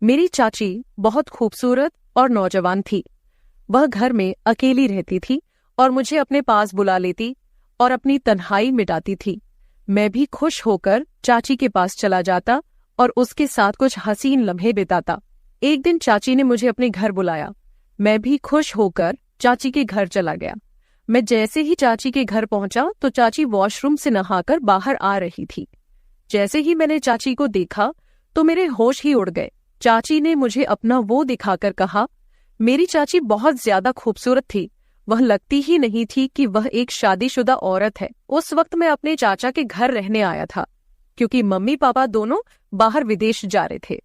मेरी चाची बहुत खूबसूरत और नौजवान थी। वह घर में अकेली रहती थी और मुझे अपने पास बुला लेती और अपनी तन्हाई मिटाती थी। मैं भी खुश होकर चाची के पास चला जाता और उसके साथ कुछ हसीन लम्हे बिताता। एक दिन चाची ने मुझे अपने घर बुलाया। मैं भी खुश होकर चाची के घर चला गया। मैं जैसे ही चाची के घर पहुंचा तो चाची वॉशरूम से नहाकर बाहर आ रही थी। जैसे ही मैंने चाची को देखा तो मेरे होश ही उड़ गए। चाची ने मुझे अपना वो दिखाकर कहा, मेरी चाची बहुत ज्यादा खूबसूरत थी। वह लगती ही नहीं थी कि वह एक शादीशुदा औरत है। उस वक्त मैं अपने चाचा के घर रहने आया था क्योंकि मम्मी पापा दोनों बाहर विदेश जा रहे थे।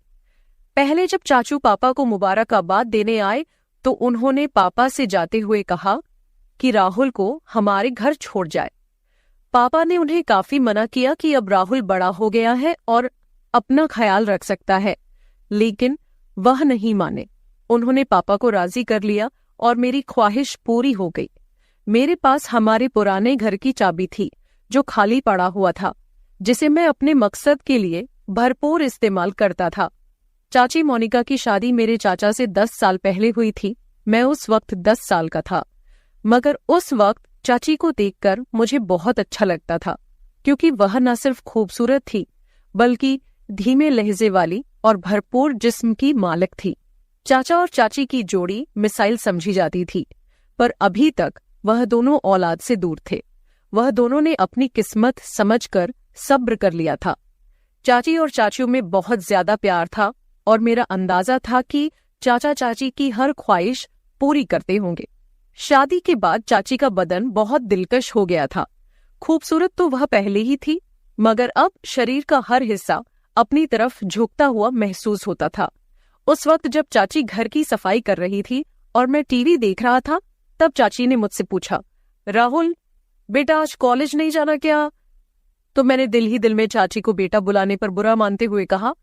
पहले जब चाचू पापा को मुबारकबाद देने आए तो उन्होंने पापा से जाते हुए कहा कि राहुल को हमारे घर छोड़ जाए। पापा ने उन्हें काफी मना किया कि अब राहुल बड़ा हो गया है और अपना ख्याल रख सकता है, लेकिन वह नहीं माने। उन्होंने पापा को राजी कर लिया और मेरी ख्वाहिश पूरी हो गई। मेरे पास हमारे पुराने घर की चाबी थी जो खाली पड़ा हुआ था, जिसे मैं अपने मकसद के लिए भरपूर इस्तेमाल करता था। चाची मोनिका की शादी मेरे चाचा से 10 साल पहले हुई थी। मैं उस वक्त 10 साल का था, मगर उस वक्त चाची को देखकर मुझे बहुत अच्छा लगता था क्योंकि वह न सिर्फ खूबसूरत थी बल्कि धीमे लहजे वाली और भरपूर जिस्म की मालिक थी। चाचा और चाची की जोड़ी मिसाइल समझी जाती थी, पर अभी तक वह दोनों औलाद से दूर थे। वह दोनों ने अपनी किस्मत समझकर सब्र कर लिया था। चाची और चाचियों में बहुत ज्यादा प्यार था और मेरा अंदाजा था कि चाचा चाची की हर ख्वाहिश पूरी करते होंगे। शादी के बाद चाची का बदन बहुत दिलकश हो गया था। खूबसूरत तो वह पहले ही थी, मगर अब शरीर का हर हिस्सा अपनी तरफ झुकता हुआ महसूस होता था। उस वक्त जब चाची घर की सफाई कर रही थी और मैं टीवी देख रहा था, तब चाची ने मुझसे पूछा, राहुल बेटा आज कॉलेज नहीं जाना क्या? तो मैंने दिल ही दिल में चाची को बेटा बुलाने पर बुरा मानते हुए कहा,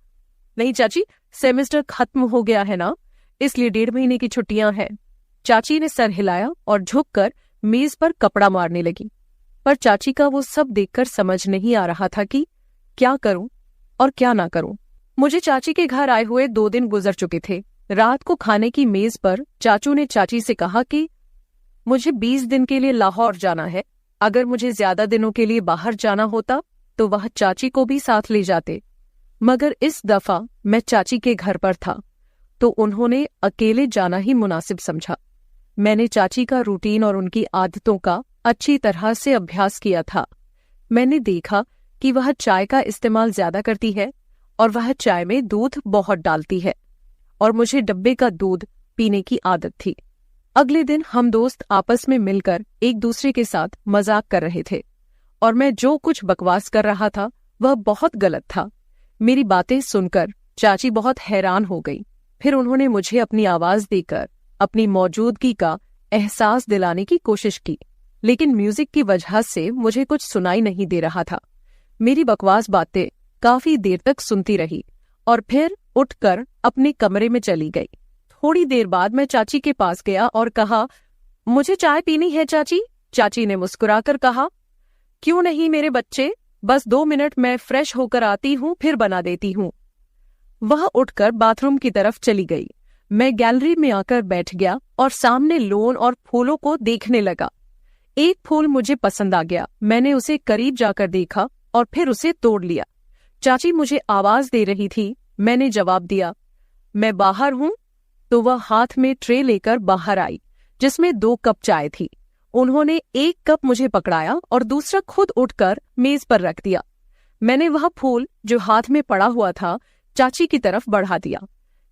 नहीं चाची, सेमेस्टर खत्म हो गया है ना, इसलिए 1.5 महीने की छुट्टियां हैं। चाची ने सर हिलाया और झुककर मेज पर कपड़ा मारने लगी, पर चाची का वो सब देखकर समझ नहीं आ रहा था कि क्या करूं और क्या ना करूं। मुझे चाची के घर आए हुए 2 दिन गुजर चुके थे। रात को खाने की मेज पर चाचू ने चाची से कहा कि मुझे 20 दिन के लिए लाहौर जाना है। अगर मुझे ज्यादा दिनों के लिए बाहर जाना होता तो वह चाची को भी साथ ले जाते, मगर इस दफा मैं चाची के घर पर था तो उन्होंने अकेले जाना ही मुनासिब समझा। मैंने चाची का रूटीन और उनकी आदतों का अच्छी तरह से अभ्यास किया था। मैंने देखा कि वह चाय का इस्तेमाल ज्यादा करती है और वह चाय में दूध बहुत डालती है और मुझे डब्बे का दूध पीने की आदत थी। अगले दिन हम दोस्त आपस में मिलकर एक दूसरे के साथ मजाक कर रहे थे और मैं जो कुछ बकवास कर रहा था वह बहुत गलत था। मेरी बातें सुनकर चाची बहुत हैरान हो गई। फिर उन्होंने मुझे अपनी आवाज देकर अपनी मौजूदगी का एहसास दिलाने की कोशिश की, लेकिन म्यूजिक की वजह से मुझे कुछ सुनाई नहीं दे रहा था। मेरी बकवास बातें काफी देर तक सुनती रही और फिर उठकर अपने कमरे में चली गई। थोड़ी देर बाद मैं चाची के पास गया और कहा, मुझे चाय पीनी है चाची। चाची ने मुस्कुराकर कहा, क्यों नहीं मेरे बच्चे, बस 2 मिनट मैं फ्रेश होकर आती हूँ, फिर बना देती हूँ। वह उठकर बाथरूम की तरफ चली गई। मैं गैलरी में आकर बैठ गया और सामने लॉन और फूलों को देखने लगा। एक फूल मुझे पसंद आ गया। मैंने उसे करीब जाकर देखा और फिर उसे तोड़ लिया। चाची मुझे आवाज दे रही थी। मैंने जवाब दिया, मैं बाहर हूँ। तो वह हाथ में ट्रे लेकर बाहर आई जिसमें 2 कप चाय थी। उन्होंने एक कप मुझे पकड़ाया और दूसरा खुद उठकर मेज पर रख दिया। मैंने वह फूल जो हाथ में पड़ा हुआ था चाची की तरफ बढ़ा दिया।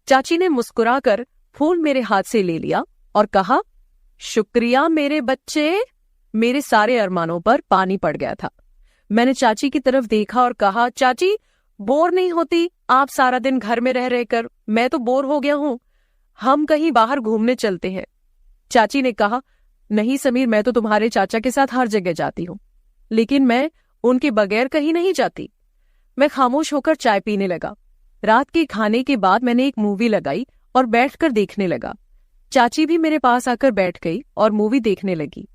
चाची ने मुस्कुराकर फूल मेरे हाथ से ले लिया और कहा, शुक्रिया मेरे बच्चे। मेरे सारे अरमानों पर पानी पड़ गया था। मैंने चाची की तरफ देखा और कहा, चाची बोर नहीं होती आप सारा दिन घर में रह रहकर? मैं तो बोर हो गया हूँ, हम कहीं बाहर घूमने चलते हैं। चाची ने कहा, नहीं समीर, मैं तो तुम्हारे चाचा के साथ हर जगह जाती हूँ, लेकिन मैं उनके बगैर कहीं नहीं जाती। मैं खामोश होकर चाय पीने लगा। रात के खाने के बाद मैंने एक मूवी लगाई और बैठकर देखने लगा। चाची भी मेरे पास आकर बैठ गई और मूवी देखने लगी।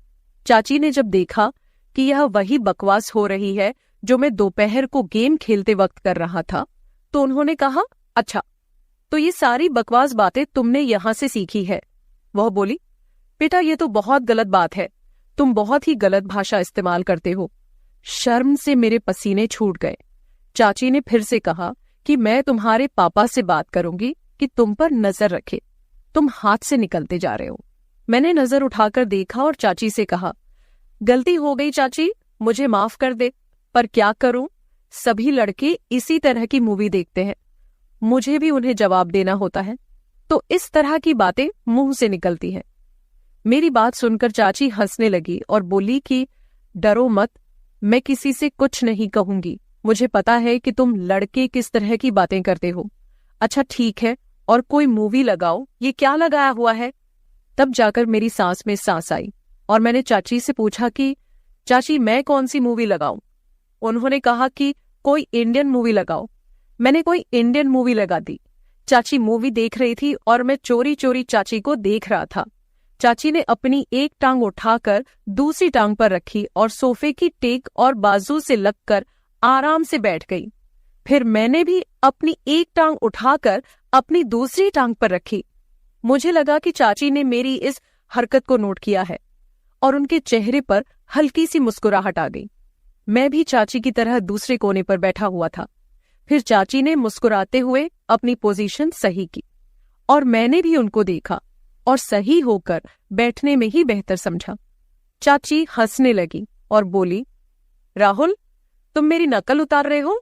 चाची ने जब देखा कि यह वही बकवास हो रही है जो मैं दोपहर को गेम खेलते वक्त कर रहा था, तो उन्होंने कहा, अच्छा तो ये सारी बकवास बातें तुमने यहाँ से सीखी है। वह बोली, बेटा ये तो बहुत गलत बात है, तुम बहुत ही गलत भाषा इस्तेमाल करते हो। शर्म से मेरे पसीने छूट गए। चाची ने फिर से कहा कि मैं तुम्हारे पापा से बात करूंगी कि तुम पर नजर रखे, तुम हाथ से निकलते जा रहे हो। मैंने नजर उठाकर देखा और चाची से कहा, गलती हो गई चाची, मुझे माफ कर दे, पर क्या करूं, सभी लड़के इसी तरह की मूवी देखते हैं, मुझे भी उन्हें जवाब देना होता है, तो इस तरह की बातें मुंह से निकलती हैं। मेरी बात सुनकर चाची हंसने लगी और बोली कि डरो मत, मैं किसी से कुछ नहीं कहूंगी, मुझे पता है कि तुम लड़के किस तरह की बातें करते हो। अच्छा ठीक है, और कोई मूवी लगाओ, ये क्या लगाया हुआ है? तब जाकर मेरी सांस में सांस आई और मैंने चाची से पूछा कि चाची मैं कौन सी मूवी लगाऊं? उन्होंने कहा कि कोई इंडियन मूवी लगाओ। मैंने कोई इंडियन मूवी लगा दी। चाची मूवी देख रही थी और मैं चोरी चोरी चाची को देख रहा था। चाची ने अपनी एक टांग उठाकर दूसरी टांग पर रखी और सोफे की टेक और बाजू से लगकर आराम से बैठ गई। फिर मैंने भी अपनी एक टांग उठाकर अपनी दूसरी टांग पर रखी। मुझे लगा कि चाची ने मेरी इस हरकत को नोट किया है और उनके चेहरे पर हल्की सी मुस्कुराहट आ गई। मैं भी चाची की तरह दूसरे कोने पर बैठा हुआ था। फिर चाची ने मुस्कुराते हुए अपनी पोजीशन सही की और मैंने भी उनको देखा और सही होकर बैठने में ही बेहतर समझा। चाची हंसने लगी और बोली, राहुल तुम मेरी नकल उतार रहे हो?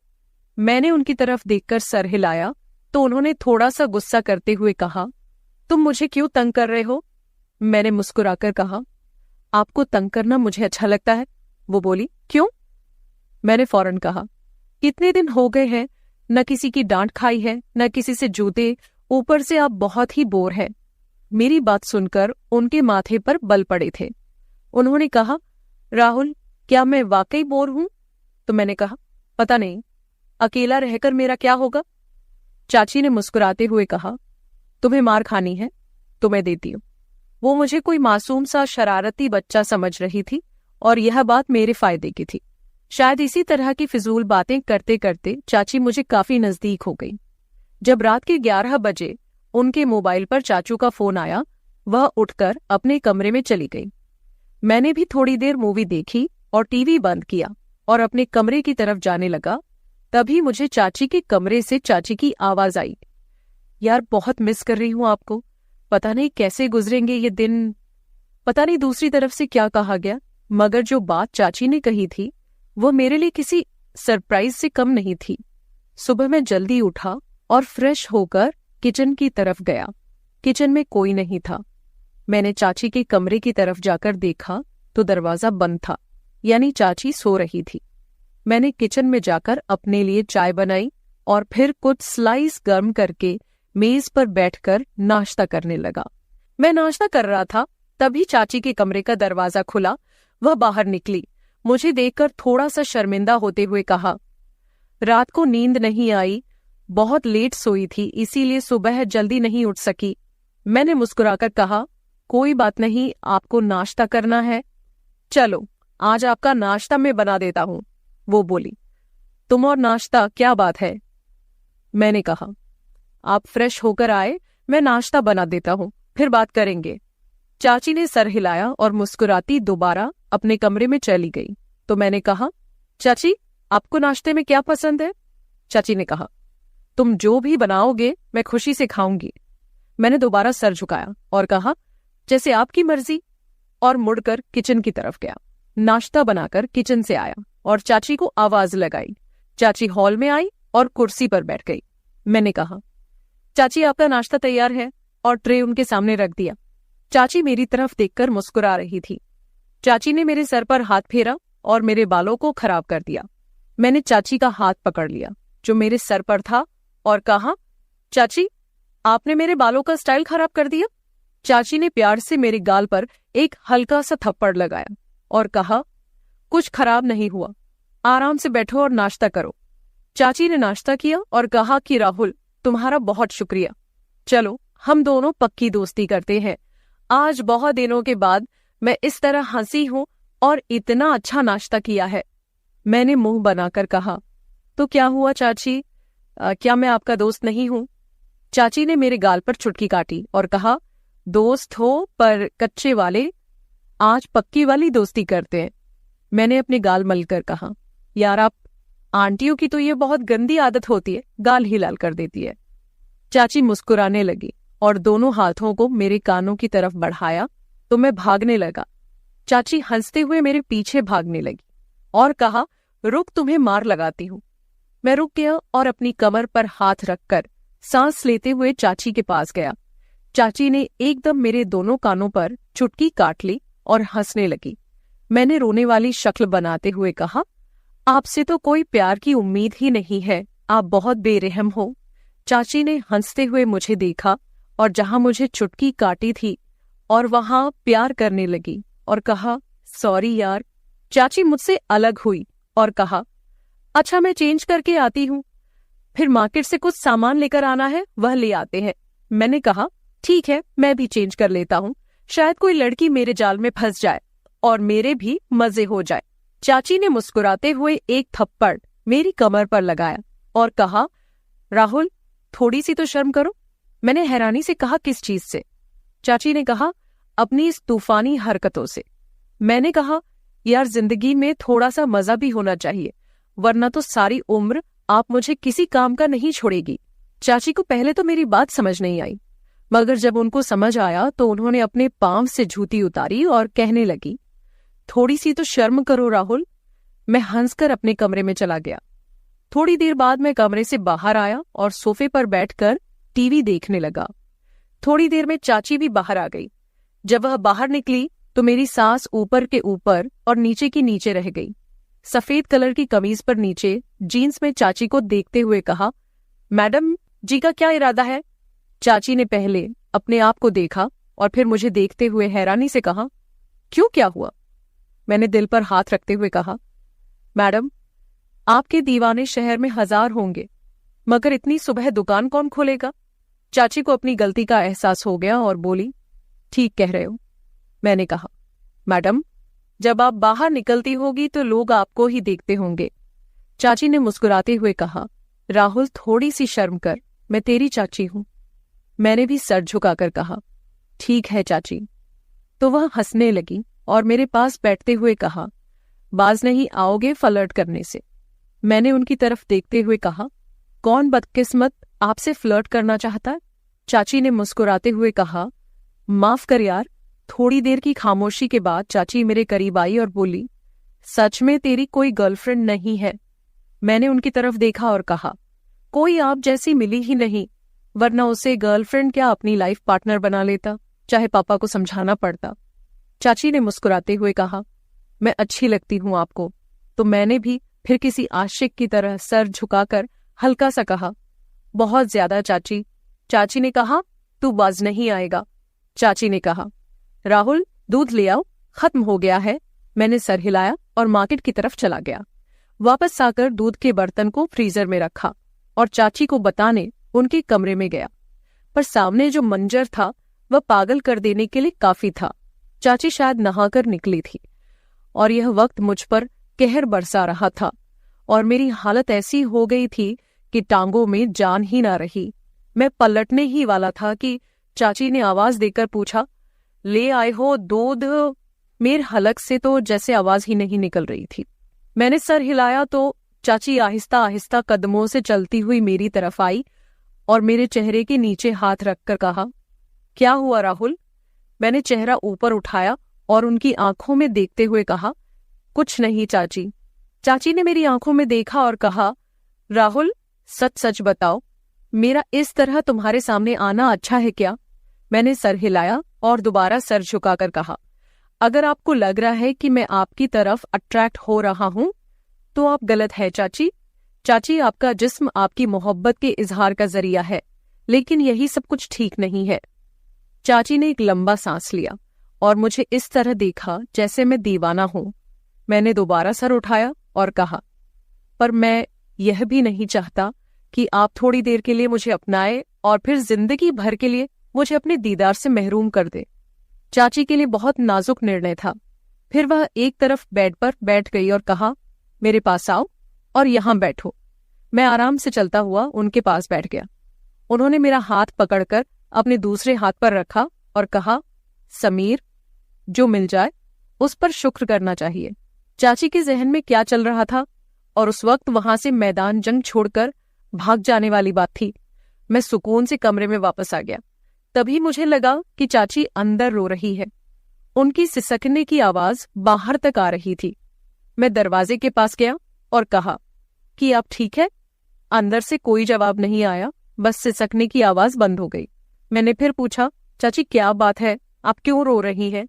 मैंने उनकी तरफ देखकर सर हिलाया तो उन्होंने थोड़ा सा गुस्सा करते हुए कहा, तुम मुझे क्यों तंग कर रहे हो? मैंने मुस्कुराकर कहा, आपको तंग करना मुझे अच्छा लगता है। वो बोली, क्यों? मैंने फौरन कहा, कितने दिन हो गए हैं, न किसी की डांट खाई है, न किसी से जूते, ऊपर से आप बहुत ही बोर हैं। मेरी बात सुनकर उनके माथे पर बल पड़े थे। उन्होंने कहा, राहुल क्या मैं वाकई बोर हूं? तो मैंने कहा, पता नहीं, अकेला रहकर मेरा क्या होगा? चाची ने मुस्कुराते हुए कहा, तुम्हें मार खानी है तो मैं देती हूं। वो मुझे कोई मासूम सा शरारती बच्चा समझ रही थी और यह बात मेरे फायदे की थी। शायद इसी तरह की फिजूल बातें करते करते चाची मुझे काफी नजदीक हो गई। जब रात के 11 बजे उनके मोबाइल पर चाचू का फोन आया, वह उठकर अपने कमरे में चली गई। मैंने भी थोड़ी देर मूवी देखी और टीवी बंद किया और अपने कमरे की तरफ जाने लगा। तभी मुझे चाची के कमरे से चाची की आवाज आई, यार बहुत मिस कर रही हूं आपको, पता नहीं कैसे गुजरेंगे ये दिन। पता नहीं दूसरी तरफ से क्या कहा गया, मगर जो बात चाची ने कही थी वो मेरे लिए किसी सरप्राइज से कम नहीं थी। सुबह मैं जल्दी उठा और फ्रेश होकर किचन की तरफ गया। किचन में कोई नहीं था। मैंने चाची के कमरे की तरफ जाकर देखा तो दरवाजा बंद था, यानी चाची सो रही थी। मैंने किचन में जाकर अपने लिए चाय बनाई और फिर कुछ स्लाइस गर्म करके मेज पर बैठकर नाश्ता करने लगा। मैं नाश्ता कर रहा था, तभी चाची के कमरे का दरवाजा खुला। वह बाहर निकली, मुझे देखकर थोड़ा सा शर्मिंदा होते हुए कहा, रात को नींद नहीं आई, बहुत लेट सोई थी, इसीलिए सुबह जल्दी नहीं उठ सकी। मैंने मुस्कुराकर कहा, कोई बात नहीं, आपको नाश्ता करना है, चलो आज आपका नाश्ता मैं बना देता हूं। वो बोली, तुम और नाश्ता क्या बात है? मैंने कहा, आप फ्रेश होकर आए, मैं नाश्ता बना देता हूं, फिर बात करेंगे। चाची ने सर हिलाया और मुस्कुराती दोबारा अपने कमरे में चली गई। तो मैंने कहा, चाची आपको नाश्ते में क्या पसंद है? चाची ने कहा, तुम जो भी बनाओगे मैं खुशी से खाऊंगी। मैंने दोबारा सर झुकाया और कहा, जैसे आपकी मर्जी, और मुड़कर किचन की तरफ गया। नाश्ता बनाकर किचन से आया और चाची को आवाज लगाई। चाची हॉल में आई और कुर्सी पर बैठ गई। मैंने कहा, चाची आपका नाश्ता तैयार है, और ट्रे उनके सामने रख दिया। चाची मेरी तरफ देखकर मुस्कुरा रही थी। चाची ने मेरे सर पर हाथ फेरा और मेरे बालों को खराब कर दिया। मैंने चाची का हाथ पकड़ लिया जो मेरे सर पर था और कहा, चाची आपने मेरे बालों का स्टाइल खराब कर दिया। चाची ने प्यार से मेरे गाल पर एक हल्का सा थप्पड़ लगाया और कहा, कुछ खराब नहीं हुआ, आराम से बैठो और नाश्ता करो। चाची ने नाश्ता किया और कहा कि राहुल तुम्हारा बहुत शुक्रिया, चलो हम दोनों पक्की दोस्ती करते हैं। आज बहुत दिनों के बाद मैं इस तरह हंसी हूं और इतना अच्छा नाश्ता किया है। मैंने मुंह बनाकर कहा, तो क्या हुआ चाची, क्या मैं आपका दोस्त नहीं हूं? चाची ने मेरे गाल पर चुटकी काटी और कहा, दोस्त हो पर कच्चे वाले, आज पक्की वाली दोस्ती करते हैं। मैंने अपने गाल मलकर कहा, यार आप आंटियों की तो ये बहुत गंदी आदत होती है, गाल ही लाल कर देती है। चाची मुस्कुराने लगी और दोनों हाथों को मेरे कानों की तरफ बढ़ाया तो मैं भागने लगा। चाची हंसते हुए मेरे पीछे भागने लगी और कहा, रुक, तुम्हें मार लगाती हूं। मैं रुक गया और अपनी कमर पर हाथ रखकर सांस लेते हुए चाची के पास गया। चाची ने एकदम मेरे दोनों कानों पर चुटकी काट ली और हंसने लगी। मैंने रोने वाली शक्ल बनाते हुए कहा, आपसे तो कोई प्यार की उम्मीद ही नहीं है, आप बहुत बेरहम हो। चाची ने हंसते हुए मुझे देखा और जहां मुझे चुटकी काटी थी और वहां प्यार करने लगी और कहा, सॉरी यार। चाची मुझसे अलग हुई और कहा, अच्छा मैं चेंज करके आती हूँ, फिर मार्केट से कुछ सामान लेकर आना है, वह ले आते हैं। मैंने कहा, ठीक है, मैं भी चेंज कर लेता हूँ, शायद कोई लड़की मेरे जाल में फंस जाए और मेरे भी मजे हो जाए। चाची ने मुस्कुराते हुए एक थप्पड़ मेरी कमर पर लगाया और कहा, राहुल थोड़ी सी तो शर्म करो। मैंने हैरानी से कहा, किस चीज से? चाची ने कहा, अपनी इस तूफानी हरकतों से। मैंने कहा, यार जिंदगी में थोड़ा सा मजा भी होना चाहिए, वरना तो सारी उम्र आप मुझे किसी काम का नहीं छोड़ेगी। चाची को पहले तो मेरी बात समझ नहीं आई, मगर जब उनको समझ आया तो उन्होंने अपने पांव से जूती उतारी और कहने लगी, थोड़ी सी तो शर्म करो राहुल। मैं हंसकर अपने कमरे में चला गया। थोड़ी देर बाद मैं कमरे से बाहर आया और सोफे पर बैठकर टीवी देखने लगा। थोड़ी देर में चाची भी बाहर आ गई। जब वह बाहर निकली तो मेरी सांस ऊपर के ऊपर और नीचे की नीचे रह गई। सफेद कलर की कमीज पर नीचे जीन्स में चाची को देखते हुए कहा, मैडम जी का क्या इरादा है? चाची ने पहले अपने आप को देखा और फिर मुझे देखते हुए हैरानी से कहा, क्यों, क्या हुआ? मैंने दिल पर हाथ रखते हुए कहा, मैडम आपके दीवाने शहर में 1000 होंगे, मगर इतनी सुबह दुकान कौन खोलेगा? चाची को अपनी गलती का एहसास हो गया और बोली, ठीक कह रहे हो। मैंने कहा, मैडम जब आप बाहर निकलती होगी तो लोग आपको ही देखते होंगे। चाची ने मुस्कुराते हुए कहा, राहुल थोड़ी सी शर्म कर, मैं तेरी चाची हूं। मैंने भी सर झुकाकर कहा, ठीक है चाची। तो वह हंसने लगी और मेरे पास बैठते हुए कहा, बाज नहीं आओगे फ्लर्ट करने से? मैंने उनकी तरफ देखते हुए कहा, कौन बदकिस्मत आपसे फ्लर्ट करना चाहता है? चाची ने मुस्कुराते हुए कहा, माफ कर यार। थोड़ी देर की खामोशी के बाद चाची मेरे करीब आई और बोली, सच में तेरी कोई गर्लफ्रेंड नहीं है? मैंने उनकी तरफ देखा और कहा, कोई आप जैसी मिली ही नहीं, वरना उसे गर्लफ्रेंड क्या अपनी लाइफ पार्टनर बना लेता, चाहे पापा को समझाना पड़ता। चाची ने मुस्कुराते हुए कहा, मैं अच्छी लगती हूं आपको? तो मैंने भी फिर किसी आशिक की तरह सर झुकाकर हल्का सा कहा, बहुत ज्यादा चाची। चाची ने कहा, तू बाज नहीं आएगा। चाची ने कहा, राहुल दूध ले आओ, खत्म हो गया है। मैंने सर हिलाया और मार्केट की तरफ चला गया। वापस आकर दूध के बर्तन को फ्रीजर में रखा और चाची को बताने उनके कमरे में गया, पर सामने जो मंजर था वह पागल कर देने के लिए काफी था। चाची शायद नहाकर निकली थी और यह वक्त मुझ पर कहर बरसा रहा था और मेरी हालत ऐसी हो गई थी कि टांगों में जान ही ना रही। मैं पलटने ही वाला था कि चाची ने आवाज देकर पूछा, ले आए हो दूध? मेरे हलक से तो जैसे आवाज ही नहीं निकल रही थी। मैंने सर हिलाया तो चाची आहिस्ता आहिस्ता कदमों से चलती हुई मेरी तरफ आई और मेरे चेहरे के नीचे हाथ रखकर कहा, क्या हुआ राहुल? मैंने चेहरा ऊपर उठाया और उनकी आंखों में देखते हुए कहा, कुछ नहीं चाची। चाची ने मेरी आंखों में देखा और कहा, राहुल सच सच बताओ, मेरा इस तरह तुम्हारे सामने आना अच्छा है क्या? मैंने सर हिलाया और दोबारा सर झुकाकर कहा, अगर आपको लग रहा है कि मैं आपकी तरफ अट्रैक्ट हो रहा हूं तो आप गलत है चाची। चाची आपका जिस्म आपकी मोहब्बत के इजहार का जरिया है, लेकिन यही सब कुछ ठीक नहीं है। चाची ने एक लंबा सांस लिया और मुझे इस तरह देखा जैसे मैं दीवाना हूं। मैंने दोबारा सर उठाया और कहा, पर मैं यह भी नहीं चाहता कि आप थोड़ी देर के लिए मुझे अपनाए और फिर जिंदगी भर के लिए मुझे अपने दीदार से महरूम कर दे। चाची के लिए बहुत नाजुक निर्णय था। फिर वह एक तरफ बेड पर बैठ गई और कहा, मेरे पास आओ और यहां बैठो। मैं आराम से चलता हुआ उनके पास बैठ गया उन्होंने मेरा हाथ पकड़कर अपने दूसरे हाथ पर रखा और कहा, समीर, जो मिल जाए उस पर शुक्र करना चाहिए। चाची के जहन में क्या चल रहा था और उस वक्त वहां से मैदान जंग छोड़कर भाग जाने वाली बात थी। मैं सुकून से कमरे में वापस आ गया। तभी मुझे लगा कि चाची अंदर रो रही है। उनकी सिसकने की आवाज बाहर तक आ रही थी। मैं दरवाजे के पास गया और कहा कि आप ठीक है? अंदर से कोई जवाब नहीं आया, बस सिसकने की आवाज बंद हो गई। मैंने फिर पूछा, चाची क्या बात है, आप क्यों रो रही हैं?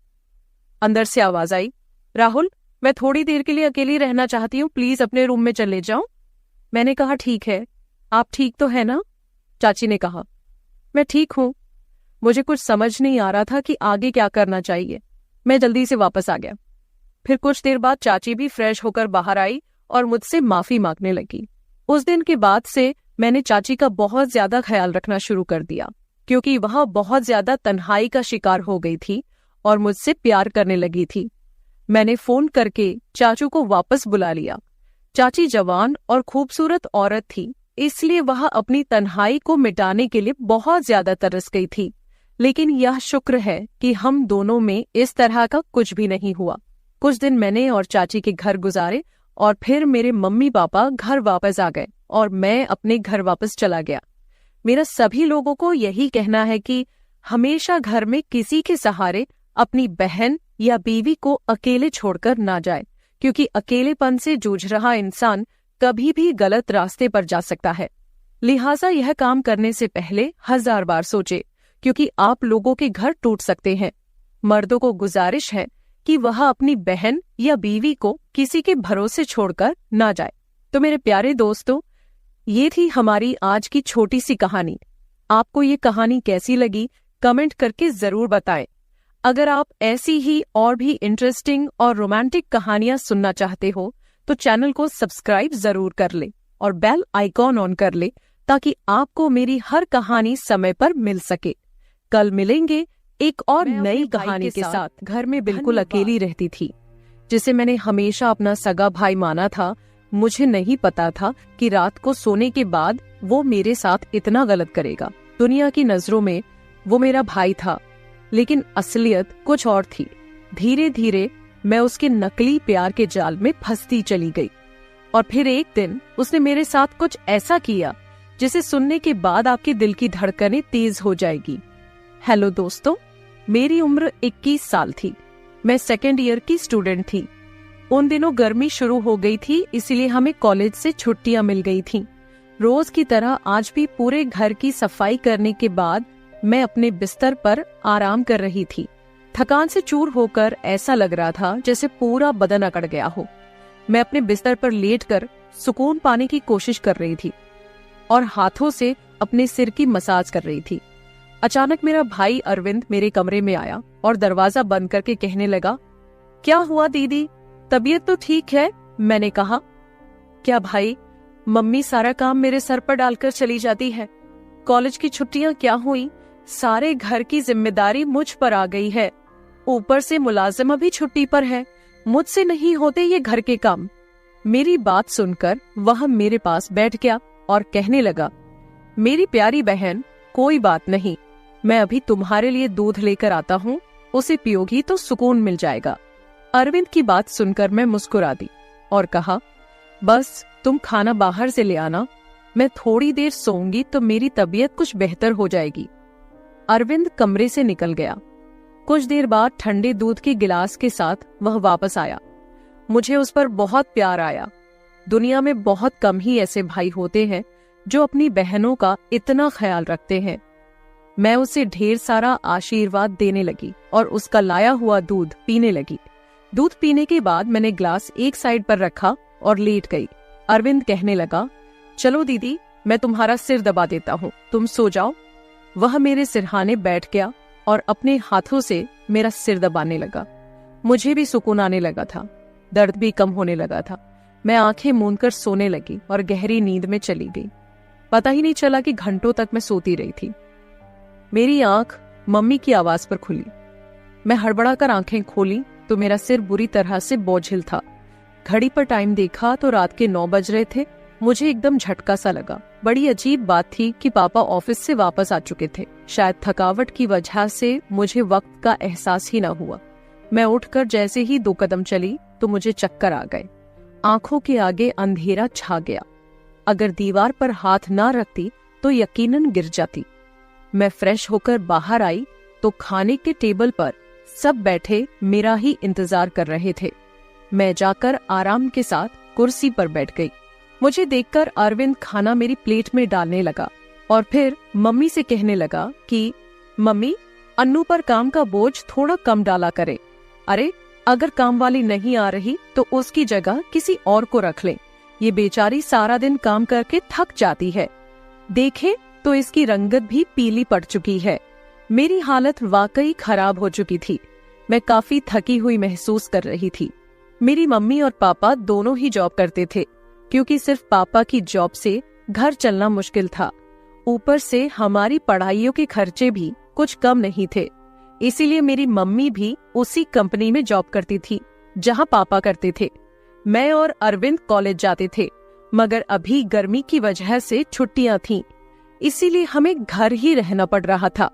अंदर से आवाज आई, राहुल, मैं थोड़ी देर के लिए अकेली रहना चाहती हूँ, प्लीज अपने रूम में चले जाओ। मैंने कहा, ठीक है, आप ठीक तो है ना? चाची ने कहा, मैं ठीक हूं। मुझे कुछ समझ नहीं आ रहा था कि आगे क्या करना चाहिए। मैं जल्दी से वापस आ गया। फिर कुछ देर बाद चाची भी फ्रेश होकर बाहर आई और मुझसे माफी मांगने लगी। उस दिन के बाद से मैंने चाची का बहुत ज्यादा ख्याल रखना शुरू कर दिया, क्योंकि वह बहुत ज्यादा तन्हाई का शिकार हो गई थी और मुझसे प्यार करने लगी थी। मैंने फोन करके चाचू को वापस बुला लिया। चाची जवान और खूबसूरत औरत थी, इसलिए वह अपनी तन्हाई को मिटाने के लिए बहुत ज्यादा तरस गई थी। लेकिन यह शुक्र है कि हम दोनों में इस तरह का कुछ भी नहीं हुआ। कुछ दिन मैंने और चाची के घर गुजारे और फिर मेरे मम्मी पापा घर वापस आ गए और मैं अपने घर वापस चला गया। मेरा सभी लोगों को यही कहना है कि हमेशा घर में किसी के सहारे अपनी बहन या बीवी को अकेले छोड़कर ना जाए, क्योंकि अकेलेपन से जूझ रहा इंसान कभी भी गलत रास्ते पर जा सकता है। लिहाजा यह काम करने से पहले 1000 बार सोचे, क्योंकि आप लोगों के घर टूट सकते हैं। मर्दों को गुजारिश है कि वह अपनी बहन या बीवी को किसी के भरोसे छोड़कर ना जाए। तो मेरे प्यारे दोस्तों, ये थी हमारी आज की छोटी सी कहानी। आपको ये कहानी कैसी लगी कमेंट करके जरूर बताएं। अगर आप ऐसी ही और भी इंटरेस्टिंग और रोमांटिक कहानियां सुनना चाहते हो तो चैनल को सब्सक्राइब जरूर कर ले और बेल आइकॉन ऑन कर ले, ताकि आपको मेरी हर कहानी समय पर मिल सके। कल मिलेंगे एक और नई कहानी के साथ। घर में बिल्कुल अकेली रहती थी, जिसे मैंने हमेशा अपना सगा भाई माना था। मुझे नहीं पता था कि रात को सोने के बाद वो मेरे साथ इतना गलत करेगा। दुनिया की नजरों में वो मेरा भाई था, लेकिन असलियत कुछ और थी। धीरे धीरे मैं उसके नकली प्यार के जाल में फंसती चली गई और फिर एक दिन उसने मेरे साथ कुछ ऐसा किया जिसे सुनने के बाद आपके दिल की धड़कनें तेज हो जाएगी। हेलो दोस्तों, मेरी उम्र 21 साल थी। मैं सेकेंड ईयर की स्टूडेंट थी। उन दिनों गर्मी शुरू हो गई थी, इसलिए हमें कॉलेज से छुट्टियां मिल गई थीं। रोज की तरह आज भी पूरे घर की सफाई करने के बाद मैं अपने बिस्तर पर आराम कर रही थी। थकान से चूर होकर ऐसा लग रहा था जैसे पूरा बदन अकड़ गया हो। मैं अपने बिस्तर पर लेटकर सुकून पाने की कोशिश कर रही थी और हाथों से अपने सिर की मसाज कर रही थी। अचानक मेरा भाई अरविंद मेरे कमरे में आया और दरवाजा बंद करके कहने लगा, क्या हुआ दीदी, तबीयत तो ठीक है? मैंने कहा, क्या भाई, मम्मी सारा काम मेरे सर पर डालकर चली जाती है। कॉलेज की छुट्टियां क्या हुई, सारे घर की जिम्मेदारी मुझ पर आ गई है। ऊपर से मुलाजिम भी छुट्टी पर है। मुझसे नहीं होते ये घर के काम। मेरी बात सुनकर वह मेरे पास बैठ गया और कहने लगा, मेरी प्यारी बहन, कोई बात नहीं, मैं अभी तुम्हारे लिए दूध लेकर आता हूँ, उसे पियोगी तो सुकून मिल जाएगा। अरविंद की बात सुनकर मैं मुस्कुरा दी और कहा, बस तुम खाना बाहर से ले आना, मैं थोड़ी देर सोऊंगी तो मेरी तबीयत कुछ बेहतर हो जाएगी। अरविंद कमरे से निकल गया। कुछ देर बाद ठंडे दूध के गिलास के साथ वह वापस आया। मुझे उस पर बहुत प्यार आया। दुनिया में बहुत कम ही ऐसे भाई होते हैं जो अपनी बहनों का इतना ख्याल रखते हैं। मैं उसे ढेर सारा आशीर्वाद देने लगी और उसका लाया हुआ दूध पीने लगी। दूध पीने के बाद मैंने ग्लास एक साइड पर रखा और लेट गई। अरविंद कहने लगा, चलो दीदी, मैं तुम्हारा सिर दबा देता हूँ, तुम सो जाओ। वह मेरे सिरहाने बैठ गया और अपने हाथों से मेरा सिर दबाने लगा। मुझे भी सुकून आने लगा था, दर्द भी कम होने लगा था। मैं आंखें मूंदकर सोने लगी और गहरी नींद में चली गई। पता ही नहीं चला कि घंटों तक मैं सोती रही थी। मेरी आंख मम्मी की आवाज पर खुली। मैं हड़बड़ाकर आंखें खोली तो मेरा सिर बुरी तरह से बोझिल था। घड़ी पर टाइम देखा तो रात के 9 बज रहे थे। मुझे एकदम झटका सा लगा। बड़ी अजीब बात थी कि पापा ऑफिस से वापस आ चुके थे। शायद थकावट की वजह से मुझे वक्त का एहसास ही ना हुआ। मैं उठकर जैसे ही 2 कदम चली तो मुझे चक्कर आ गए। आंखों के आगे अंधेरा छा गया। अगर दीवार पर हाथ ना रखती तो यकीनन गिर जाती। मैं फ्रेश होकर बाहर आई तो खाने के टेबल पर सब बैठे मेरा ही इंतजार कर रहे थे। मैं जाकर आराम के साथ कुर्सी पर बैठ गई। मुझे देखकर अरविंद खाना मेरी प्लेट में डालने लगा और फिर मम्मी से कहने लगा कि मम्मी, अन्नू पर काम का बोझ थोड़ा कम डाला करे। अरे, अगर काम वाली नहीं आ रही तो उसकी जगह किसी और को रख लें। ये बेचारी सारा दिन काम करके थक जाती है। देखें तो इसकी रंगत भी पीली पड़ चुकी है। मेरी हालत वाकई खराब हो चुकी थी। मैं काफी थकी हुई महसूस कर रही थी। मेरी मम्मी और पापा दोनों ही जॉब करते थे, क्योंकि सिर्फ पापा की जॉब से घर चलना मुश्किल था। ऊपर से हमारी पढ़ाइयों के खर्चे भी कुछ कम नहीं थे। इसीलिए मेरी मम्मी भी उसी कंपनी में जॉब करती थी जहां पापा करते थे। मैं और अरविंद कॉलेज जाते थे, मगर अभी गर्मी की वजह से छुट्टियां थीं, इसीलिए हमें घर ही रहना पड़ रहा था।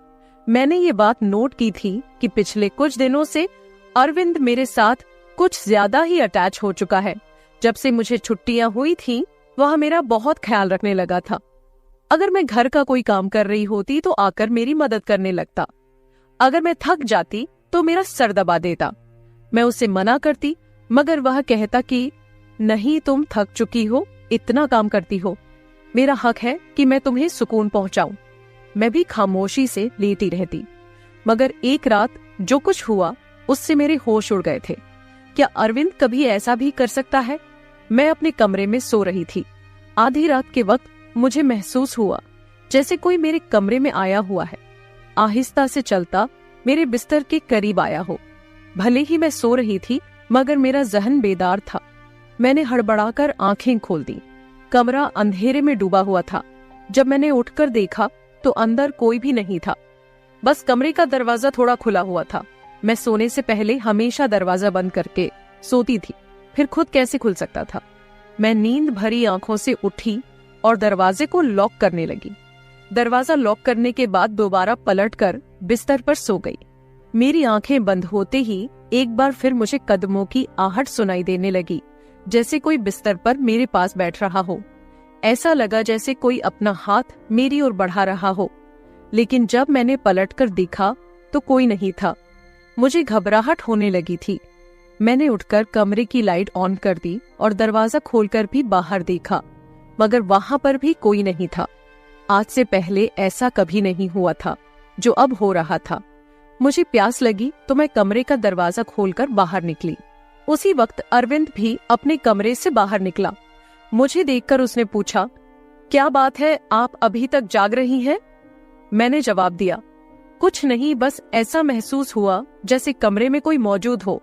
मैंने ये बात नोट की थी कि पिछले कुछ दिनों से अरविंद मेरे साथ कुछ ज्यादा ही अटैच हो चुका है। जब से मुझे छुट्टियां हुई थीं, वह मेरा बहुत ख्याल रखने लगा था। अगर मैं घर का कोई काम कर रही होती तो आकर मेरी मदद करने लगता। अगर मैं थक जाती तो मेरा सर दबा देता। मैं उसे मना करती, मगर वह कहता कि नहीं, तुम थक चुकी हो, इतना काम करती हो, मेरा हक है कि मैं तुम्हें सुकून पहुंचाऊं। मैं भी खामोशी से लेटी रहती। मगर एक रात जो कुछ हुआ उससे मेरे होश उड़ गए थे। क्या अरविंद कभी ऐसा भी कर सकता है? मैं अपने कमरे में सो रही थी। आधी रात के वक्त मुझे महसूस हुआ जैसे कोई मेरे कमरे में आया हुआ है। आहिस्ता से चलता मेरे बिस्तर के करीब आया हो। भले ही मैं सो रही थी, मगर मेरा जहन बेदार था। मैंने हड़बड़ाकर आंखें खोल दी। कमरा अंधेरे में डूबा हुआ था। जब मैंने उठकर देखा तो अंदर कोई भी नहीं था। बस कमरे का दरवाजा थोड़ा खुला हुआ था। मैं सोने से पहले हमेशा दरवाजा बंद करके सोती थी, फिर खुद कैसे खुल सकता था। मैं नींद भरी आंखों से उठी और दरवाजे को लॉक करने लगी। दरवाजा लॉक करने के बाद दोबारा पलटकर बिस्तर पर सो गई। मेरी आंखें बंद होते ही एक बार फिर मुझे कदमों की आहट सुनाई देने लगी, जैसे कोई बिस्तर पर मेरे पास बैठ रहा हो। ऐसा लगा जैसे कोई अपना हाथ मेरी ओर बढ़ा रहा हो, लेकिन जब मैंने पलटकर देखा तो कोई नहीं था। मुझे घबराहट होने लगी थी। मैंने उठकर कमरे की लाइट ऑन कर दी और दरवाजा खोलकर भी बाहर देखा, मगर वहां पर भी कोई नहीं था। आज से पहले ऐसा कभी नहीं हुआ था जो अब हो रहा था। मुझे प्यास लगी तो मैं कमरे का दरवाजा खोलकर बाहर निकली। उसी वक्त अरविंद भी अपने कमरे से बाहर निकला। मुझे देखकर उसने पूछा, क्या बात है, आप अभी तक जाग रही हैं? मैंने जवाब दिया, कुछ नहीं, बस ऐसा महसूस हुआ जैसे कमरे में कोई मौजूद हो।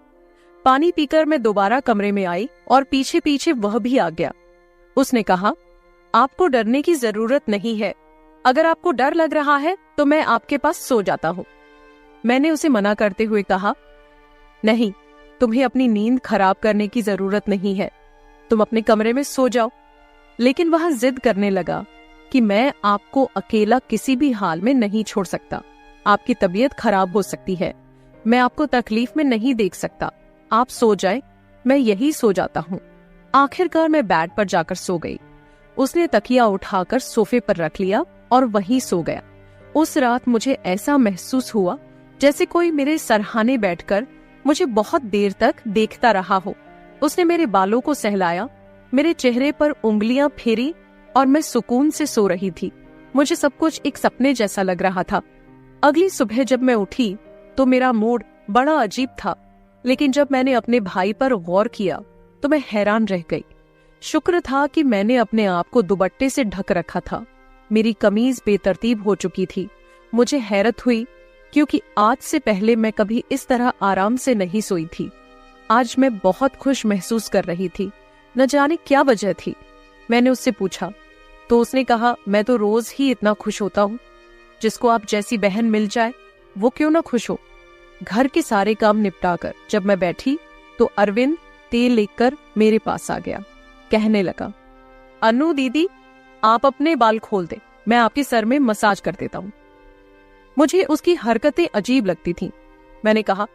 पानी पीकर मैं दोबारा कमरे में आई और पीछे पीछे वह भी आ गया। उसने कहा, आपको डरने की जरूरत नहीं है। अगर आपको डर लग रहा है तो मैं आपके पास सो जाता हूँ। मैंने उसे मना करते हुए कहा, नहीं, तुम्हें अपनी नींद खराब करने की जरूरत नहीं है, तुम अपने कमरे में सो जाओ। लेकिन वह जिद करने लगा कि मैं आपको अकेला किसी भी हाल में नहीं छोड़ सकता। आपकी तबीयत खराब हो सकती है, मैं आपको तकलीफ में नहीं देख सकता। आप सो जाएं, मैं यही सो जाता हूँ। आखिरकार मैं बेड पर जाकर सो गई। उसने तकिया उठाकर सोफे पर रख लिया और वहीं सो गया। उस रात मुझे ऐसा महसूस हुआ जैसे कोई मेरे सरहाने बैठकर मुझे बहुत देर तक देखता रहा हो। उसने मेरे बालों को सहलाया, मेरे चेहरे पर उंगलियां फेरी और मैं सुकून से सो रही थी। मुझे सब कुछ एक सपने जैसा लग रहा था। अगली सुबह जब मैं उठी तो मेरा मूड बड़ा अजीब था, लेकिन जब मैंने अपने भाई पर गौर किया तो मैं हैरान रह गई। शुक्र था कि मैंने अपने आप को दुपट्टे से ढक रखा था। मेरी कमीज बेतरतीब हो चुकी थी। मुझे हैरत हुई, क्योंकि आज से पहले मैं कभी इस तरह आराम से नहीं सोई थी। आज मैं बहुत खुश महसूस कर रही थी। न जाने क्या वजह थी। मैंने उससे पूछा तो उसने कहा, मैं तो रोज ही इतना खुश होता हूँ। जिसको आप जैसी बहन मिल जाए वो क्यों ना खुश हो। घर के सारे काम निपटाकर जब मैं बैठी तो अरविंद तेल लेकर मेरे पास आ गया। कहने लगा, अनु दीदी, आप अपने बाल खोल दे, मैं आपके सर में मसाज कर देता हूँ। मुझे उसकी हरकतें अजीब लगती थीं। मैंने कहा,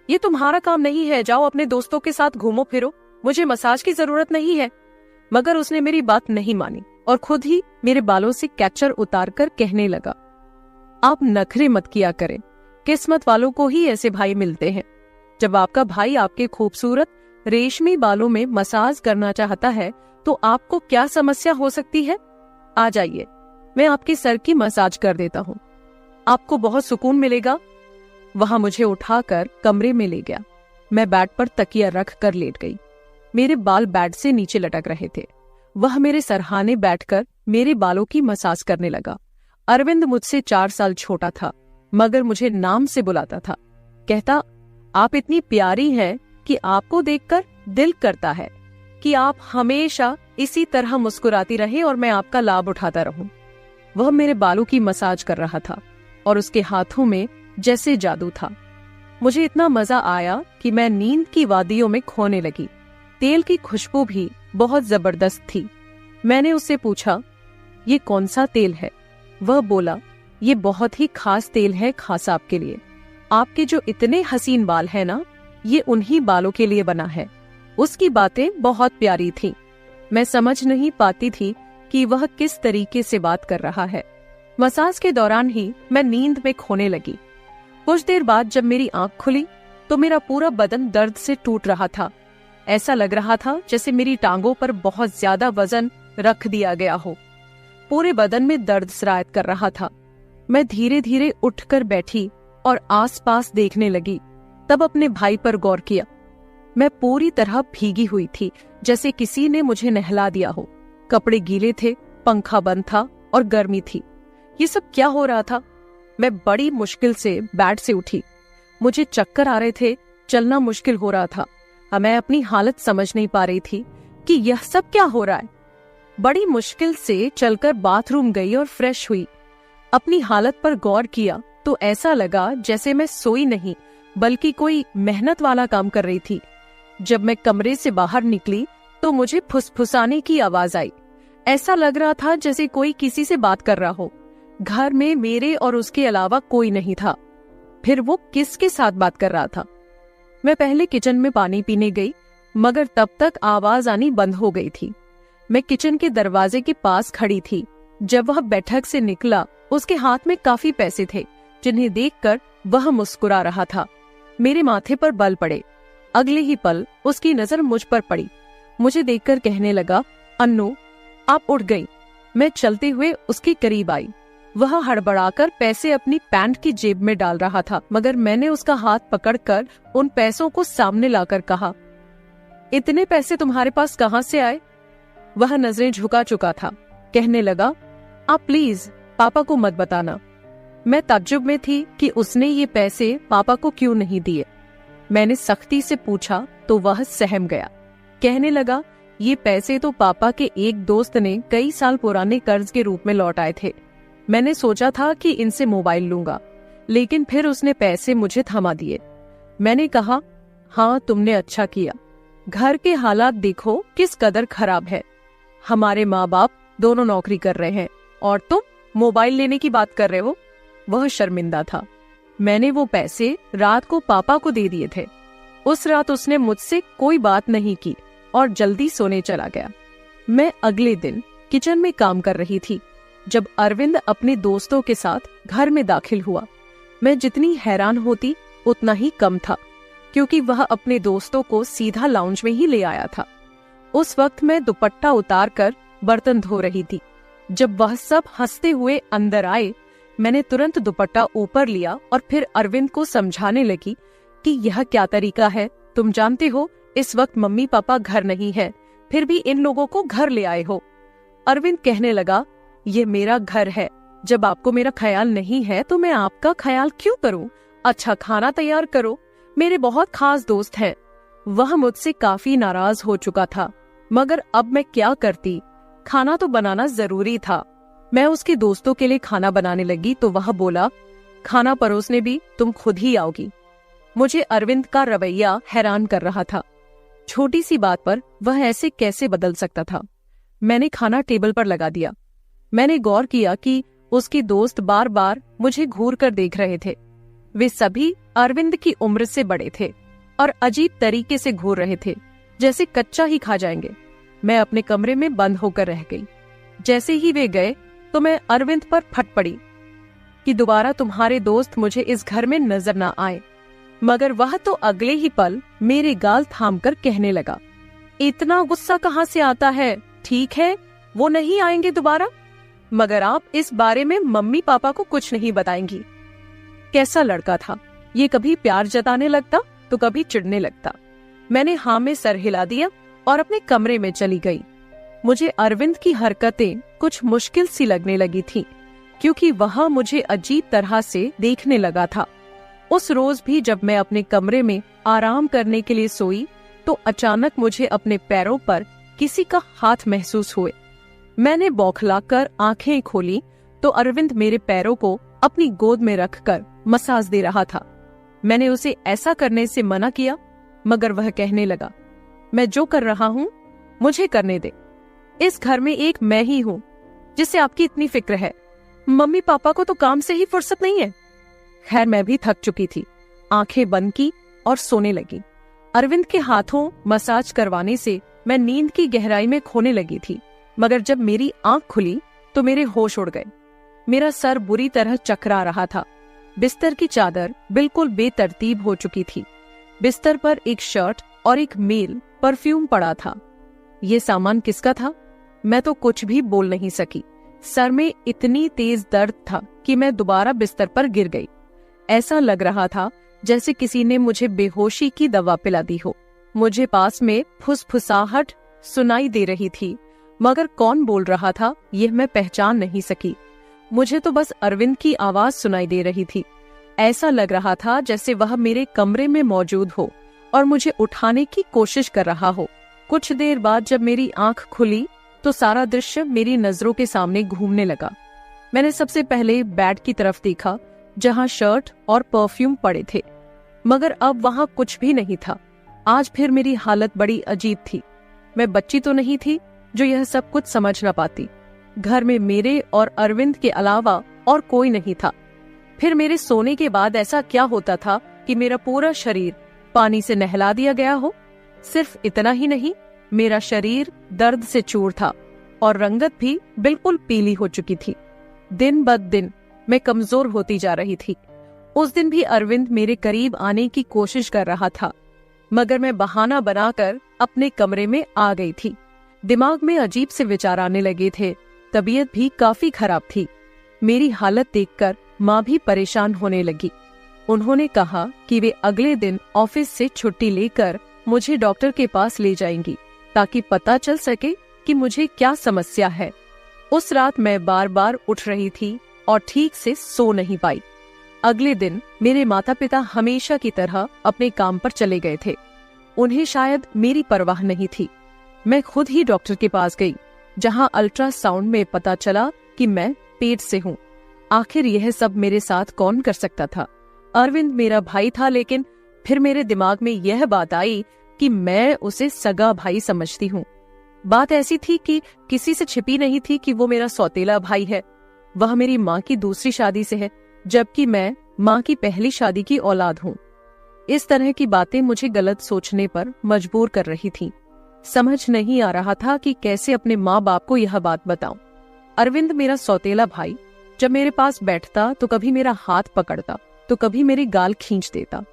ये तुम्हारा काम नहीं है, जाओ अपने दोस्तों के साथ घूमो फिरो, मुझे मसाज की जरूरत नहीं है। मगर उसने मेरी बात नहीं मानी और खुद ही मेरे बालों से कैचर उतारकर कहने लगा, आप नखरे मत किया करें, किस्मत वालों को ही ऐसे भाई मिलते हैं। जब आपका भाई आपके खूबसूरत रेशमी बालों में मसाज करना चाहता है तो आपको क्या समस्या हो सकती है? आ जाइए, मैं आपके सर की मसाज कर देता हूँ, आपको बहुत सुकून मिलेगा। वहां मुझे उठाकर कमरे में ले गया। मैं बेड पर तकिया रख कर लेट गई। मेरे बाल बेड से नीचे लटक रहे थे। वह मेरे सरहाने बैठकर मेरे बालों की मसाज करने लगा। अरविंद मुझसे 4 साल छोटा था, मगर मुझे नाम से बुलाता था। कहता, आप इतनी प्यारी हैं कि आपको देखकर दिल करता है कि आप हमेशा इसी तरह मुस्कुराती रहे और मैं आपका लाभ उठाता रहूं। वह मेरे बालों की मसाज कर रहा था और उसके हाथों में जैसे जादू था। मुझे इतना मजा आया कि मैं नींद की वादियों में खोने लगी। तेल की खुशबू भी बहुत जबरदस्त थी। मैंने उससे पूछा, ये कौन सा तेल है? वह बोला, ये बहुत ही खास तेल है खास आपके लिए। आपके जो इतने हसीन बाल हैं ना, ये उन्हीं बालों के लिए बना है। उसकी बातें बहुत प्यारी थीं। मैं समझ नहीं पाती थी कि वह किस तरीके से बात कर रहा है। मसाज के दौरान ही मैं नींद में खोने लगी। कुछ देर बाद जब मेरी आंख खुली तो मेरा पूरा बदन दर्द से टूट रहा था। ऐसा लग रहा था जैसे मेरी टांगों पर बहुत ज्यादा वजन रख दिया गया हो। पूरे बदन में दर्द सरायत कर रहा था। मैं धीरे धीरे उठकर बैठी और आसपास देखने लगी। तब अपने भाई पर गौर किया। मैं पूरी तरह भीगी हुई थी, जैसे किसी ने मुझे नहला दिया हो। कपड़े गीले थे, पंखा बंद था और गर्मी थी। ये सब क्या हो रहा था? मैं बड़ी मुश्किल से बेड से उठी। मुझे चक्कर आ रहे थे, चलना मुश्किल हो रहा था। मैं अपनी हालत समझ नहीं पा रही थी कि यह सब क्या हो रहा है। बड़ी मुश्किल से चलकर बाथरूम गई और फ्रेश हुई। अपनी हालत पर गौर किया तो ऐसा लगा जैसे मैं सोई नहीं बल्कि कोई मेहनत वाला काम कर रही थी। जब मैं कमरे से बाहर निकली तो मुझे फुसफुसाने की आवाज आई। ऐसा लग रहा था जैसे कोई किसी से बात कर रहा हो। घर में मेरे और उसके अलावा कोई नहीं था। फिर वो किसके साथ बात कर रहा था? मैं पहले किचन में पानी पीने गई, मगर तब तक आवाज आनी बंद हो गई थी। मैं किचन के दरवाजे के पास खड़ी थी। जब वह बैठक से निकला, उसके हाथ में काफी पैसे थे, जिन्हें देखकर वह मुस्कुरा रहा था। मेरे माथे पर बल पड़े। अगले ही पल उसकी नजर मुझ पर पड़ी। मुझे देखकर कहने लगा, अन्नू, आप उठ गई। मैं चलते हुए उसके करीब आई। वह हड़बड़ाकर पैसे अपनी पैंट की जेब में डाल रहा था, मगर मैंने उसका हाथ पकड़कर उन पैसों को सामने लाकर कहा, इतने पैसे तुम्हारे पास कहाँ से आए? वह नजरें झुका चुका था। कहने लगा, आप प्लीज पापा को मत बताना। मैं ताज्जुब में थी कि उसने ये पैसे पापा को क्यों नहीं दिए। मैंने सख्ती से पूछा तो वह सहम गया। कहने लगा, ये पैसे तो पापा के एक दोस्त ने कई साल पुराने कर्ज के रूप में लौटाए थे। मैंने सोचा था कि इनसे मोबाइल लूंगा, लेकिन फिर उसने पैसे मुझे थमा दिए। मैंने कहा, हाँ तुमने अच्छा किया। घर के हालात देखो किस कदर खराब है। हमारे माँ बाप दोनों नौकरी कर रहे हैं और तुम मोबाइल लेने की बात कर रहे हो। वह शर्मिंदा था। मैंने वो पैसे रात को पापा को दे दिए थे। उस रात उसने मुझसे कोई बात नहीं की और जल्दी सोने चला गया। मैं अगले दिन किचन में काम कर रही थी जब अरविंद अपने दोस्तों के साथ घर में दाखिल हुआ। मैं जितनी हैरान होती उतना ही कम था, क्योंकि वह अपने दोस्तों को सीधा लाउंज में ही ले आया था। उस वक्त मैं दुपट्टा उतारकर बर्तन धो रही थी। जब वह सब हंसते हुए अंदर आए, मैंने तुरंत दुपट्टा ऊपर लिया और फिर अरविंद को समझाने लगी कि यह क्या तरीका है। तुम जानते हो इस वक्त मम्मी पापा घर नहीं है, फिर भी इन लोगों को घर ले आए हो। अरविंद कहने लगा, ये मेरा घर है। जब आपको मेरा ख्याल नहीं है तो मैं आपका ख्याल क्यों करूं? अच्छा खाना तैयार करो, मेरे बहुत खास दोस्त हैं। वह मुझसे काफी नाराज हो चुका था, मगर अब मैं क्या करती? खाना तो बनाना जरूरी था। मैं उसके दोस्तों के लिए खाना बनाने लगी तो वह बोला, खाना परोसने भी तुम खुद ही आओगी। मुझे अरविंद का रवैया हैरान कर रहा था। छोटी सी बात पर वह ऐसे कैसे बदल सकता था? मैंने खाना टेबल पर लगा दिया। मैंने गौर किया कि उसके दोस्त बार बार मुझे घूर कर देख रहे थे। वे सभी अरविंद की उम्र से बड़े थे और अजीब तरीके से घूर रहे थे, जैसे कच्चा ही खा जाएंगे। मैं अपने कमरे में बंद होकर रह गई। जैसे ही वे गए तो मैं अरविंद पर फट पड़ी कि दोबारा तुम्हारे दोस्त मुझे इस घर में नजर ना आए। मगर वह तो अगले ही पल मेरे गाल थामकर कहने लगा, इतना गुस्सा कहाँ से आता है? ठीक है, वो नहीं आएंगे दोबारा, मगर आप इस बारे में मम्मी पापा को कुछ नहीं बताएंगी। कैसा लड़का था ये, कभी प्यार जताने लगता तो कभी चिढ़ने लगता। मैंने हाँ में सर हिला दिया और अपने कमरे में चली गई। मुझे अरविंद की हरकतें कुछ मुश्किल सी लगने लगी थी, क्योंकि वह मुझे अजीब तरह से देखने लगा था। उस रोज भी जब मैं अपने कमरे में आराम करने के लिए सोई तो अचानक मुझे अपने पैरों पर किसी का हाथ महसूस हुए। मैंने बौखलाकर आंखें खोली तो अरविंद मेरे पैरों को अपनी गोद में रखकर मसाज दे रहा था। मैंने उसे ऐसा करने से मना किया, मगर वह कहने लगा, मैं जो कर रहा हूँ मुझे करने दे। इस घर में एक मैं ही हूँ जिससे आपकी इतनी फिक्र है। मम्मी पापा को तो काम से ही फुर्सत नहीं है। खैर, मैं भी थक चुकी थी। आंखें बंद की और सोने लगी। अरविंद के हाथों मसाज करवाने से मैं नींद की गहराई में खोने लगी थी, मगर जब मेरी आंख खुली तो मेरे होश उड़ गए। मेरा सर बुरी तरह चकरा रहा था। बिस्तर की चादर बिल्कुल बेतरतीब हो चुकी थी। बिस्तर पर एक शर्ट और एक मेल परफ्यूम पड़ा था। ये सामान किसका था? मैं तो कुछ भी बोल नहीं सकी। सर में इतनी तेज दर्द था कि मैं दोबारा बिस्तर पर गिर गई। ऐसा लग रहा था जैसे किसी ने मुझे बेहोशी की दवा पिला दी हो। मुझे पास में फुसफुसाहट सुनाई दे रही थी, मगर कौन बोल रहा था यह मैं पहचान नहीं सकी। मुझे तो बस अरविंद की आवाज सुनाई दे रही थी। ऐसा लग रहा था जैसे वह मेरे कमरे में मौजूद हो और मुझे उठाने की कोशिश कर रहा हो। कुछ देर बाद जब मेरी आंख खुली तो सारा दृश्य मेरी नजरों के सामने घूमने लगा। मैंने सबसे पहले बेड की तरफ देखा जहां शर्ट और परफ्यूम पड़े थे, मगर अब वहां कुछ भी नहीं था। आज फिर मेरी हालत बड़ी अजीब थी। मैं बच्ची तो नहीं थी जो यह सब कुछ समझ न पाती। घर में मेरे और अरविंद के अलावा और कोई नहीं था। फिर मेरे सोने के बाद ऐसा क्या होता था कि मेरा पूरा शरीर पानी से नहला दिया गया हो? सिर्फ इतना ही नहीं, मेरा शरीर दर्द से चूर था और रंगत भी बिल्कुल पीली हो चुकी थी। दिन ब दिन मैं कमजोर होती जा रही थी। उस दिन भी अरविंद मेरे करीब आने की कोशिश कर रहा था, मगर मैं बहाना बनाकर अपने कमरे में आ गई थी। दिमाग में अजीब से विचार आने लगे थे। तबीयत भी काफी खराब थी। मेरी हालत देखकर माँ भी परेशान होने लगी। उन्होंने कहा कि वे अगले दिन ऑफिस से छुट्टी लेकर मुझे डॉक्टर के पास ले जाएंगी ताकि पता चल सके कि मुझे क्या समस्या है। उस रात मैं बार बार उठ रही थी और ठीक से सो नहीं पाई। अगले दिन मेरे माता पिता हमेशा की तरह अपने काम पर चले गए थे। उन्हें शायद मेरी परवाह नहीं थी। मैं खुद ही डॉक्टर के पास गई, जहां अल्ट्रासाउंड में पता चला कि मैं पेट से हूँ। आखिर यह सब मेरे साथ कौन कर सकता था? अरविंद मेरा भाई था, लेकिन फिर मेरे दिमाग में यह बात आई कि मैं उसे सगा भाई समझती हूँ। बात ऐसी थी कि किसी से छिपी नहीं थी कि वो मेरा सौतेला भाई है। वह मेरी माँ की दूसरी शादी से है, जबकि मैं माँ की पहली शादी की औलाद हूँ। इस तरह की बातें मुझे गलत सोचने पर मजबूर कर रही थीं। समझ नहीं आ रहा था कि कैसे अपने माँ बाप को यह बात बताऊं। अरविंद मेरा सौतेला भाई जब मेरे पास बैठता तो कभी मेरा हाथ पकड़ता तो कभी मेरी गाल खींच देता।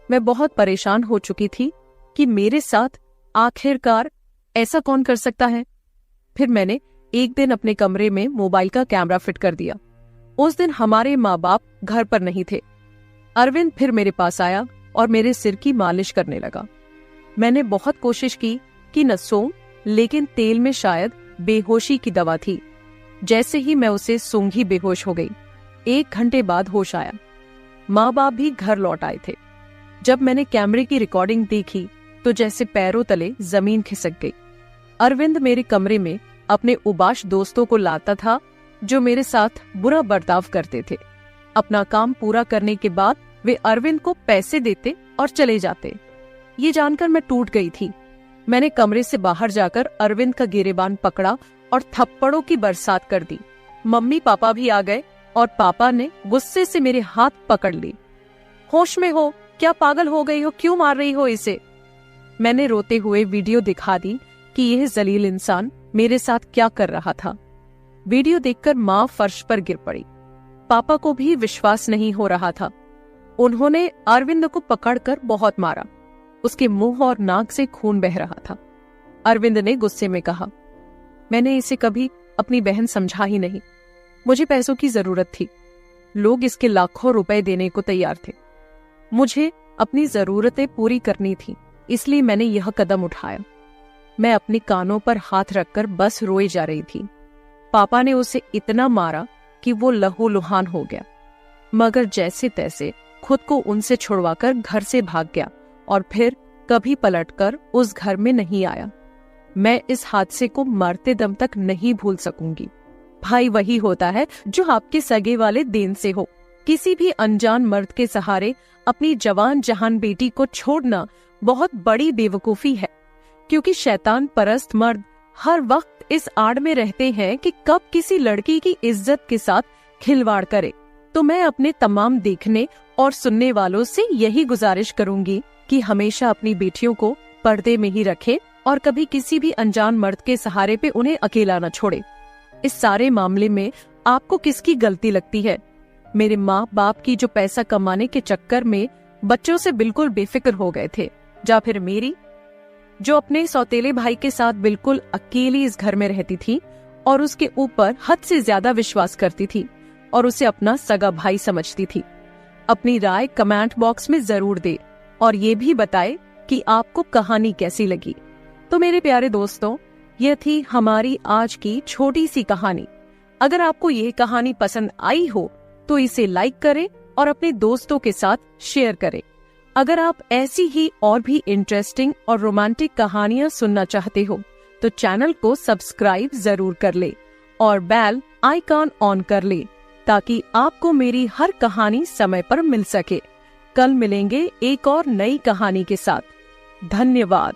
मैं बहुत परेशान हो चुकी थी कि मेरे साथ आखिरकार ऐसा कौन कर सकता है। फिर मैंने एक दिन अपने कमरे में मोबाइल का कैमरा फिट कर दिया। उस दिन हमारे माँ बाप घर पर नहीं थे। अरविंद फिर मेरे पास आया और मेरे सिर की मालिश करने लगा। मैंने बहुत कोशिश की कि न सोऊं, लेकिन तेल में शायद बेहोशी की दवा थी। जैसे ही मैं उसे सूंघी बेहोश हो गई। 1 घंटे बाद होश आया। माँ बाप भी घर लौट आए थे। जब मैंने कैमरे की रिकॉर्डिंग देखी तो जैसे पैरों तले जमीन खिसक गई। अरविंद मेरे कमरे में अपने उबाश दोस्तों को लाता था जो मेरे साथ बुरा बर्ताव करते थे। अपना काम पूरा करने के बाद वे अरविंद को पैसे देते और चले जाते। ये जानकर मैं टूट गई थी। मैंने कमरे से बाहर जाकर अरविंद का गिरेबान पकड़ा और थप्पड़ों की बरसात कर दी। मम्मी पापा भी आ गए और पापा ने गुस्से से मेरे हाथ पकड़ ली। होश में हो क्या, पागल हो गई हो, क्यों मार रही हो इसे? मैंने रोते हुए वीडियो दिखा दी कि यह जलील इंसान मेरे साथ क्या कर रहा था। वीडियो देखकर माँ फर्श पर गिर पड़ी। पापा को भी विश्वास नहीं हो रहा था। उन्होंने अरविंद को पकड़कर बहुत मारा। उसके मुंह और नाक से खून बह रहा था। अरविंद ने गुस्से में कहा, मैंने इसे कभी अपनी बहन समझा ही नहीं। मुझे पैसों की जरूरत थी। लोग इसके लाखों रुपए देने को तैयार थे। मुझे अपनी जरूरतें पूरी करनी थी, इसलिए मैंने यह कदम उठाया। मैं अपने कानों पर हाथ रखकर बस रोए जा रही थी। पापा ने उसे इतना मारा कि वो लहूलुहान हो गया, मगर जैसे तैसे खुद को उनसे छुड़वाकर घर से भाग गया और फिर कभी पलटकर उस घर में नहीं आया। मैं इस हादसे को मरते दम तक नहीं भूल सकूंगी। भाई वही होता है जो आपके सगे वाले देन से हो। किसी भी अनजान मर्द के सहारे अपनी जवान जहान बेटी को छोड़ना बहुत बड़ी बेवकूफी है, क्योंकि शैतान परस्त मर्द हर वक्त इस आड़ में रहते हैं कि कब किसी लड़की की इज्जत के साथ खिलवाड़ करे। तो मैं अपने तमाम देखने और सुनने वालों से यही गुजारिश करूंगी कि हमेशा अपनी बेटियों को पर्दे में ही रखें और कभी किसी भी अनजान मर्द के सहारे पे उन्हें अकेला न छोड़े। इस सारे मामले में आपको किसकी गलती लगती है? मेरे माँ बाप की जो पैसा कमाने के चक्कर में बच्चों से बिल्कुल बेफिक्र हो गए थे, या फिर मेरी जो अपने सौतेले भाई के साथ बिल्कुल अकेली इस घर में रहती थी और उसके ऊपर हद से ज्यादा विश्वास करती थी और उसे अपना सगा भाई समझती थी? अपनी राय कमेंट बॉक्स में जरूर दे और ये भी बताए कि आपको कहानी कैसी लगी। तो मेरे प्यारे दोस्तों, यह थी हमारी आज की छोटी सी कहानी। अगर आपको यह कहानी पसंद आई हो तो इसे लाइक करें और अपने दोस्तों के साथ शेयर करें। अगर आप ऐसी ही और भी इंटरेस्टिंग और रोमांटिक कहानियां सुनना चाहते हो तो चैनल को सब्सक्राइब जरूर कर ले और बेल आइकॉन ऑन कर ले, ताकि आपको मेरी हर कहानी समय पर मिल सके। कल मिलेंगे एक और नई कहानी के साथ। धन्यवाद।